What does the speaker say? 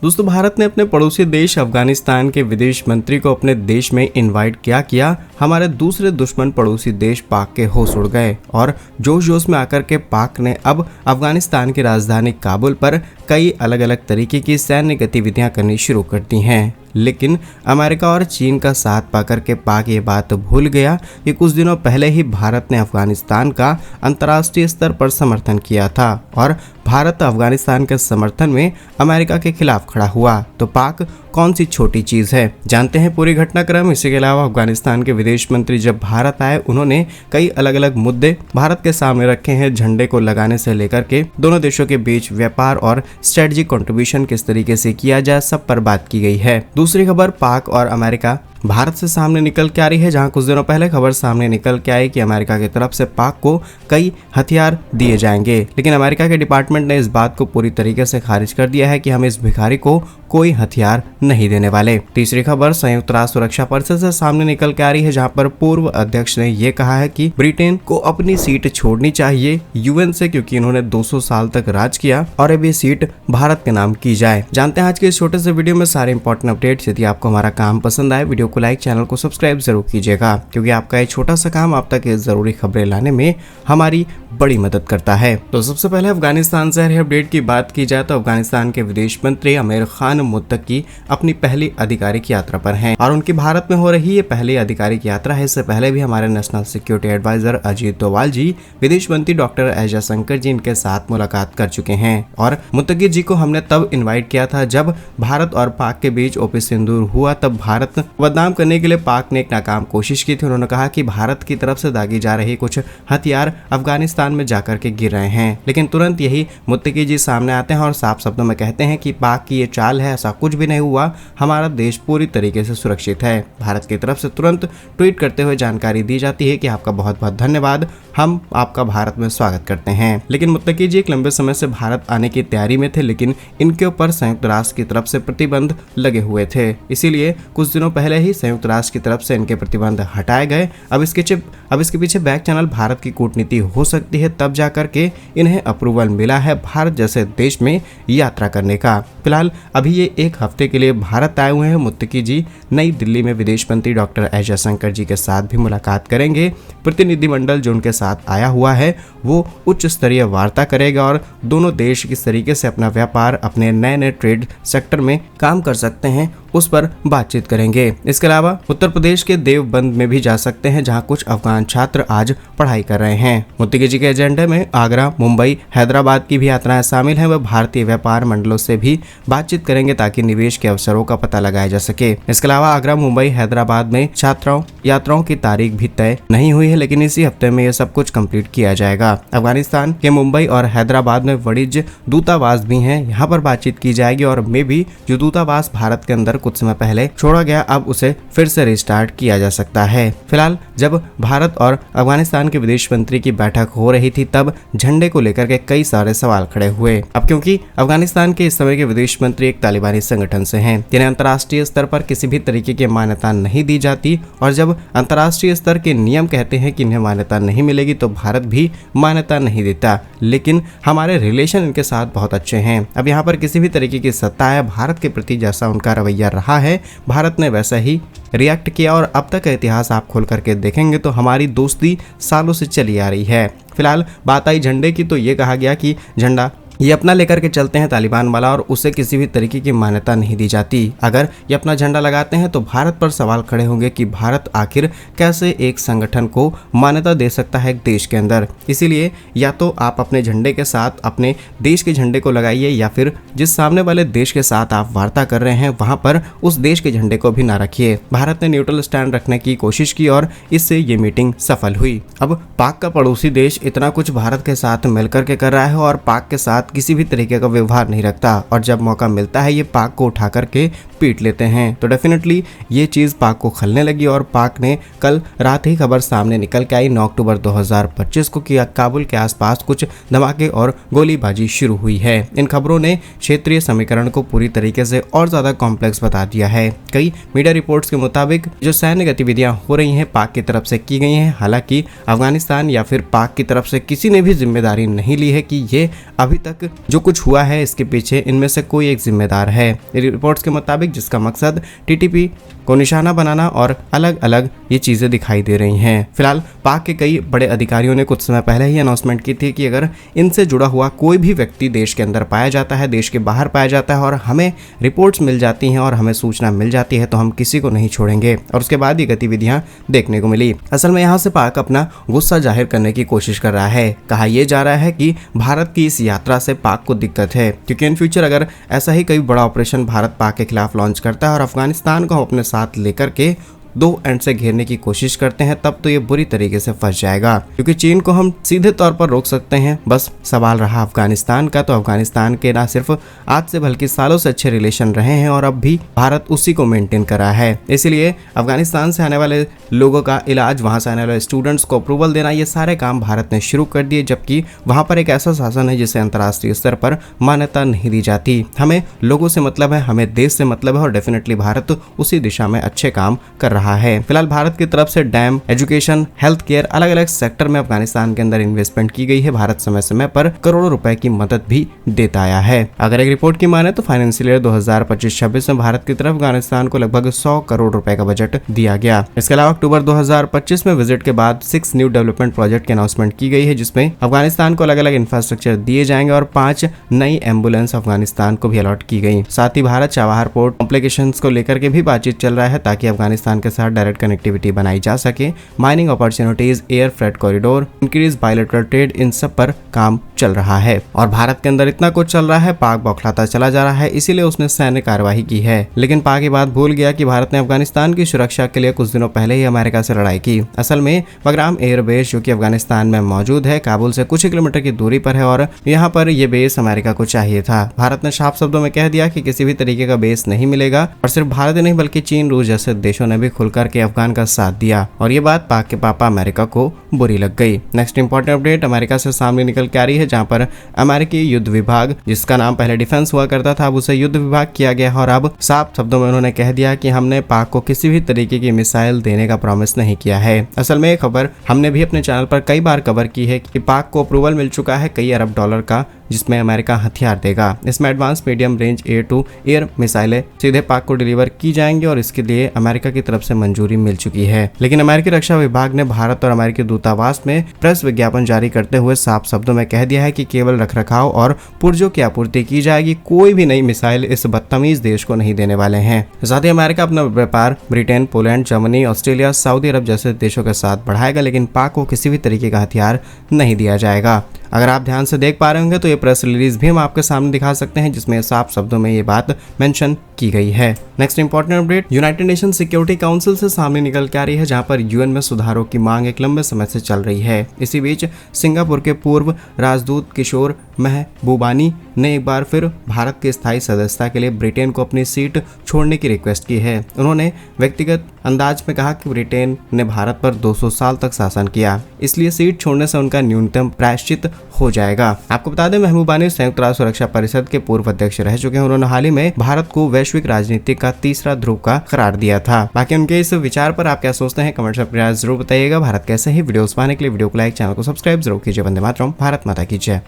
दोस्तों, भारत ने अपने पड़ोसी देश अफगानिस्तान के विदेश मंत्री को अपने देश में इनवाइट किया हमारे दूसरे दुश्मन पड़ोसी देश पाक के होश उड़ गए और जोश जोश में आकर के पाक ने अब अफगानिस्तान की राजधानी काबुल पर कई अलग अलग तरीके की सैन्य गतिविधियां करनी शुरू कर दी हैं। लेकिन अमेरिका और चीन का साथ पाकर के पाक ये बात भूल गया कि कुछ दिनों पहले ही भारत ने अफगानिस्तान का अंतर्राष्ट्रीय स्तर पर समर्थन किया था और भारत अफगानिस्तान के समर्थन में अमेरिका के खिलाफ खड़ा हुआ। तो पाक कौन सी छोटी चीज है, जानते हैं पूरी घटनाक्रम। इसी के अलावा अफगानिस्तान के विदेश मंत्री जब भारत आए, उन्होंने कई अलग अलग मुद्दे भारत के सामने रखे हैं। झंडे को लगाने से लेकर के दोनों देशों के बीच व्यापार और स्ट्रेटजिक कंट्रीब्यूशन किस तरीके से किया जाए, सब पर बात की गई है। दूसरी खबर, पाक और अमेरिका भारत से सामने निकल के आ रही है, जहां कुछ दिनों पहले खबर सामने निकल के आई कि अमेरिका की तरफ से पाक को कई हथियार दिए जाएंगे। लेकिन अमेरिका के डिपार्टमेंट ने इस बात को पूरी तरीके से खारिज कर दिया है कि हम इस भिखारी को कोई हथियार नहीं देने वाले। तीसरी खबर संयुक्त राष्ट्र सुरक्षा परिषद से सामने निकल के आ रही है, जहां पर पूर्व अध्यक्ष ने यह कहा है कि ब्रिटेन को अपनी सीट छोड़नी चाहिए यूएन से, क्योंकि इन्होंने 200 साल तक राज किया और अब ये सीट भारत के नाम की जाए। जानते हैं आज के इस छोटे से वीडियो में सारे इंपॉर्टेंट अपडेट्स। यदि आपको हमारा काम पसंद आए, वीडियो को लाइक, चैनल को सब्सक्राइब जरूर कीजिएगा, क्योंकि आपका ये छोटा सा काम आप तक जरूरी खबरें लाने में हमारी बड़ी मदद करता है। तो सबसे पहले अफगानिस्तान से अपडेट की बात की जाए तो अफगानिस्तान के विदेश मंत्री आमिर खान मुत्तकी अपनी पहली आधिकारिक यात्रा पर हैं और उनकी भारत में हो रही ये पहली आधिकारिक यात्रा है। इससे पहले भी हमारे national security adviser Ajit Doval ji, विदेश मंत्री डॉक्टर एस जयशंकर जी इनके साथ मुलाकात कर चुके हैं और मुत्तकी जी को हमने तब इन्वाइट किया था जब भारत और पाक के बीच ओपी सिंदूर हुआ। तब भारत बदनाम करने के लिए पाक ने एक नाकाम कोशिश की थी। उन्होंने कहा कि भारत की तरफ से दागी जा रही कुछ हथियार अफगानिस्तान में जाकर के गिर रहे हैं, लेकिन तुरंत यही मुत्तकी जी सामने आते हैं और साफ शब्दों में कहते हैं कि पाक की ये चाल है, ऐसा कुछ भी नहीं हुआ, हमारा देश पूरी तरीके से सुरक्षित है। भारत की तरफ से तुरंत ट्वीट करते हुए जानकारी दी जाती है कि आपका बहुत बहुत धन्यवाद, हम आपका भारत में स्वागत करते हैं। लेकिन मुत्तकी जी एक लंबे समय से भारत आने की तैयारी में थे, लेकिन इनके ऊपर संयुक्त राष्ट्र की तरफ से प्रतिबंध लगे हुए थे। इसीलिए कुछ दिनों पहले ही संयुक्त राष्ट्र की तरफ से इनके प्रतिबंध हटाए गए। अब इसके पीछे बैक चैनल भारत की कूटनीति हो सकती है, तब जाकर के इन्हें अप्रूवल मिला है भारत जैसे देश में यात्रा करने का। फिलहाल अभी ये एक हफ्ते के लिए भारत आए हुए हैं। मुत्तकी जी नई दिल्ली में विदेश मंत्री डॉक्टर एस जयशंकर जी के साथ भी मुलाकात करेंगे। प्रतिनिधिमंडल जो उनके साथ आया हुआ है वो उच्च स्तरीय वार्ता करेगा और दोनों देश किस तरीके से अपना व्यापार, अपने नए नए ट्रेड सेक्टर में काम कर सकते हैं, उस पर बातचीत करेंगे। इसके अलावा उत्तर प्रदेश के देवबंद में भी जा सकते हैं, जहां कुछ अफगान छात्र आज पढ़ाई कर रहे हैं। मुत्तकी जी के एजेंडे में आगरा, मुंबई, हैदराबाद की भी यात्राएं शामिल हैं। वह भारतीय व्यापार मंडलों से भी बातचीत करेंगे ताकि निवेश के अवसरों का पता लगाया जा सके। इसके अलावा आगरा, मुंबई, हैदराबाद में यात्राओं की तारीख भी तय नहीं हुई है, लेकिन इसी हफ्ते में यह सब कुछ कंप्लीट किया जाएगा। अफगानिस्तान के मुंबई और हैदराबाद में वाणिज्य दूतावास भी हैं, यहाँ पर बातचीत की जाएगी और मे भी जो दूतावास भारत के अंदर कुछ समय पहले छोड़ा गया, अब उसे फिर से रिस्टार्ट किया जा सकता है। फिलहाल जब भारत और अफगानिस्तान के विदेश मंत्री की बैठक हो रही थी, तब झंडे को लेकर के कई सारे सवाल खड़े हुए। अब क्योंकि अफगानिस्तान के इस समय के विदेश मंत्री एक तालिबानी संगठन से हैं, जिन्हें अंतर्राष्ट्रीय स्तर पर किसी भी तरीके की मान्यता नहीं दी जाती, और जब अंतर्राष्ट्रीय स्तर के नियम कहते हैं कि इन्हें मान्यता नहीं मिलेगी तो भारत भी मान्यता नहीं देता। लेकिन हमारे रिलेशन इनके साथ बहुत अच्छे हैं। अब यहाँ पर किसी भी तरीके की सत्ता है, भारत के प्रति जैसा उनका रवैया रहा है, भारत ने वैसा ही रिएक्ट किया और अब तक का इतिहास आप खोल करके देखेंगे तो हमारी दोस्ती सालों से चली आ रही है। फिलहाल बात आई झंडे की, तो ये कहा गया कि झंडा ये अपना लेकर के चलते हैं तालिबान वाला और उसे किसी भी तरीके की मान्यता नहीं दी जाती। अगर ये अपना झंडा लगाते हैं तो भारत पर सवाल खड़े होंगे कि भारत आखिर कैसे एक संगठन को मान्यता दे सकता है एक देश के अंदर। इसीलिए या तो आप अपने झंडे के साथ अपने देश के झंडे को लगाइए, या फिर जिस सामने वाले देश के साथ आप वार्ता कर रहे हैं वहां पर उस देश के झंडे को भी ना रखिए। भारत ने न्यूट्रल स्टैंड रखने की कोशिश की और इससे ये मीटिंग सफल हुई। अब पाक का पड़ोसी देश इतना कुछ भारत के साथ मिलकर के कर रहा है और पाक के साथ किसी भी तरीके का व्यवहार नहीं रखता, और जब मौका मिलता है ये पाक को उठा करके पीट लेते हैं। तो डेफिनेटली ये चीज़ पाक को खलने लगी और पाक ने कल रात ही खबर सामने निकल के आई 9 अक्टूबर 2025 को कि काबुल के आसपास कुछ धमाके और गोलीबाजी शुरू हुई है। इन खबरों ने क्षेत्रीय समीकरण को पूरी तरीके से और ज्यादा कॉम्प्लेक्स बता दिया है। कई मीडिया रिपोर्ट्स के मुताबिक जो सैन्य गतिविधियां हो रही हैं पाक की तरफ से की गई हैं। हालांकि अफगानिस्तान या फिर पाक की तरफ से किसी ने भी जिम्मेदारी नहीं ली है कि ये अभी तक जो कुछ हुआ है इसके पीछे इनमें से कोई एक जिम्मेदार है। रिपोर्ट्स के मुताबिक जिसका मकसद टीटीपी को निशाना बनाना और अलग अलग ये चीजें दिखाई दे रही हैं। फिलहाल पाक के कई बड़े अधिकारियों ने कुछ समय पहले ही अनाउंसमेंट की थी कि अगर इनसे जुड़ा हुआ कोई भी व्यक्ति देश के अंदर पाया जाता है, देश के बाहर पाया जाता है और हमें रिपोर्ट्स मिल जाती हैं और हमें सूचना मिल जाती है तो हम किसी को नहीं छोड़ेंगे। और उसके बाद ये गतिविधियां देखने को मिली। असल में यहाँ से पाक अपना गुस्सा जाहिर करने की कोशिश कर रहा है। कहा यह जा रहा है कि भारत की इस यात्रा से पाक को दिक्कत है, क्योंकि इन फ्यूचर अगर ऐसा ही कोई बड़ा ऑपरेशन भारत पाक के खिलाफ लॉन्च करता है और अफगानिस्तान को हम अपने साथ लेकर के दो एंड से घेरने की कोशिश करते हैं तब तो ये बुरी तरीके से फंस जाएगा। क्योंकि चीन को हम सीधे तौर पर रोक सकते हैं, बस सवाल रहा अफगानिस्तान का। तो अफगानिस्तान के ना सिर्फ आज से बल्कि सालों से अच्छे रिलेशन रहे हैं और अब भी भारत उसी को मेंटेन कर रहा है। इसलिए अफगानिस्तान से आने वाले लोगों का इलाज, वहां से आने वाले स्टूडेंट्स को अप्रूवल देना, ये सारे काम भारत ने शुरू कर दिए। जबकि वहां पर एक ऐसा शासन है जिसे अंतर्राष्ट्रीय स्तर पर मान्यता नहीं दी जाती। हमें लोगों से मतलब है, हमें देश से मतलब है और डेफिनेटली भारत उसी दिशा में अच्छे काम कर रहा है। फिलहाल भारत की तरफ से डैम, एजुकेशन, हेल्थ केयर, अलग अलग सेक्टर में अफगानिस्तान के अंदर इन्वेस्टमेंट की गई है। भारत समय समय पर करोड़ों रुपए की मदद भी देता आया है। अगर एक रिपोर्ट की माने तो फाइनेंशियल ईयर 2025-26 में भारत की तरफ अफगानिस्तान को लगभग 100 करोड़ रुपए का बजट दिया गया। इसके अलावा अक्टूबर 2025 में विजिट के बाद 6 न्यू डेवलपमेंट प्रोजेक्ट की अनाउंसमेंट की गई है, जिसमें अफगानिस्तान को अलग अलग इंफ्रास्ट्रक्चर दिए जाएंगे और 5 नई एम्बुलेंस अफगानिस्तान को भी अलॉट की गई। साथ ही भारत चाबहार पोर्ट कॉम्प्लिकेशंस को लेकर के भी बातचीत चल रहा है ताकि अफगानिस्तान के साथ डायरेक्ट कनेक्टिविटी बनाई जा सके। Mining opportunities, air freight corridor, increase bilateral trade, इन सब पर काम चल रहा है। और भारत के अंदर इतना कुछ चल रहा है, पाक बौखलाता चला जा रहा है, इसीलिए उसने सैन्य कार्यवाही की है। लेकिन पाक ये बात भूल गया कि भारत ने अफगानिस्तान की सुरक्षा के लिए कुछ दिनों पहले ही अमेरिका से लड़ाई की। असल में बगराम एयरबेस जो कि अफगानिस्तान में मौजूद है, काबुल से कुछ ही किलोमीटर की दूरी पर है और यहाँ पर यह बेस अमेरिका को चाहिए था। भारत ने साफ शब्दों में कह दिया कि किसी भी तरीके का बेस नहीं मिलेगा और सिर्फ भारत ही नहीं बल्कि चीन, रूस जैसे देशों ने भी खुलकर के अफगान का साथ दिया और ये बात पाक के पापा अमेरिका को बुरी लग गई। नेक्स्ट इंपॉर्टेंट अपडेट अमेरिका से सामने निकल के आ रही है, जहां पर अमेरिकी युद्ध विभाग, जिसका नाम पहले डिफेंस हुआ करता था, अब उसे युद्ध विभाग किया गया और अब साफ शब्दों में उन्होंने कह दिया कि हमने पाक को किसी भी तरीके की मिसाइल देने का प्रॉमिस नहीं किया है। असल में ये खबर हमने भी अपने चैनल पर कई बार कवर की है कि पाक को अप्रूवल मिल चुका है कई अरब डॉलर का, जिसमें अमेरिका हथियार देगा। इसमें advance medium range air to air मिसाइलें सीधे पाक को डिलीवर की जाएंगी और इसके लिए अमेरिका की तरफ से मंजूरी मिल चुकी है। लेकिन अमेरिकी रक्षा विभाग ने भारत और अमेरिकी दूतावास में प्रेस विज्ञापन जारी करते हुए साफ शब्दों में कह दिया है कि केवल रखरखाव और पुर्जों की आपूर्ति की जाएगी, कोई भी नई मिसाइल इस बदतमीज देश को नहीं देने वाले हैं। साथ ही अमेरिका अपना व्यापार Britain, Poland, Germany, Australia, Saudi Arabia जैसे देशों के साथ बढ़ाएगा, लेकिन पाक को किसी भी तरीके का हथियार नहीं दिया जाएगा। अगर आप ध्यान से देख पा रहे होंगे तो ये प्रेस रिलीज भी हम आपके सामने दिखा सकते हैं, जिसमें साफ शब्दों में ये बात मेंशन की गई है। Next important update United nation security council से सामने निकल के आ रही है, जहां पर यूएन में सुधारों की मांग एक लंबे समय से चल रही है। इसी बीच सिंगापुर के पूर्व राजदूत किशोर महबूबानी ने एक बार फिर भारत के स्थायी सदस्यता के लिए ब्रिटेन को अपनी सीट छोड़ने की रिक्वेस्ट की है। उन्होंने व्यक्तिगत अंदाज में कहा कि ब्रिटेन ने भारत पर 200 साल तक शासन किया, इसलिए सीट छोड़ने से उनका न्यूनतम प्रायश्चित हो जाएगा। आपको बता दें महबूबानी संयुक्त राष्ट्र सुरक्षा परिषद के पूर्व अध्यक्ष रह चुके हैं। उन्होंने हाल ही में भारत को वैश्विक राजनीति का तीसरा ध्रुव का करार दिया था। बाकी उनके इस विचार पर आप क्या सोचते हैं, कमेंट्स में अपनी राय जरूर बताइएगा। भारत कैसे ही वीडियोस पाने के लिए वीडियो को लाइक, चैनल को सब्सक्राइब जरूर कीजिए। वंदे मातरम, भारत माता की जय।